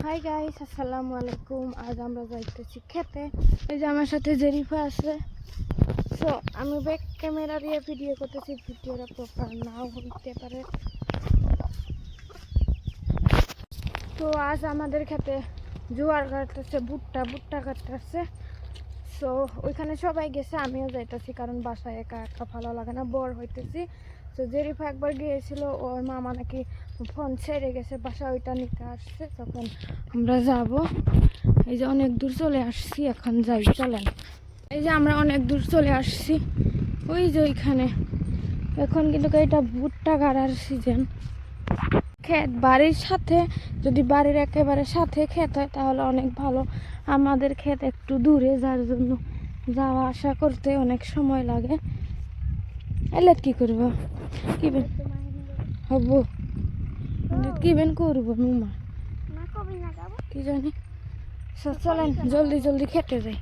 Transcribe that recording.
Hi guys, আসসালামু আলাইকুম। আজ আমরা যাইতেছি খেতে। এই যে আমার সাথে জেরিফা আছে। সো আমি ব্যাক ক্যামেরা দিয়ে ভিডিও করতেছি, ভিডিওটা প্রপার নাও হইতে পারে। তো আজ আমাদের খেতে জোয়ার কাটতেছে, ভুট্টা কাটতেছে। সো ওইখানে সবাই গেছে, আমিও যাইতেছি, কারণ বাসায় একা একা ভালো লাগে না, বোর হইতেছি। তো জেরিফা একবার গিয়েছিল, ওর মামা নাকি ফোন ছেড়ে গেছে, বাসা ওইটা নিতে আসছে, তখন আমরা যাব। এই যে অনেক দূর চলে আসছি, এখন যাই, চলেন। এই যে আমরা অনেক দূর চলে আসছি, ওই যে ওইখানে। এখন কিন্তু এটা ভুট্টা গাড়ার সিজন। ক্ষেত বাড়ির সাথে, যদি বাড়ির একেবারে সাথে ক্ষেত হয় তাহলে অনেক ভালো। আমাদের ক্ষেত একটু দূরে, যার জন্য যাওয়া আসা করতে অনেক সময় লাগে। এলে কি করবো, কি হব, কি বেন করবো নুমা কি জানি। চলেন জলদি জলদি খেতে যাই।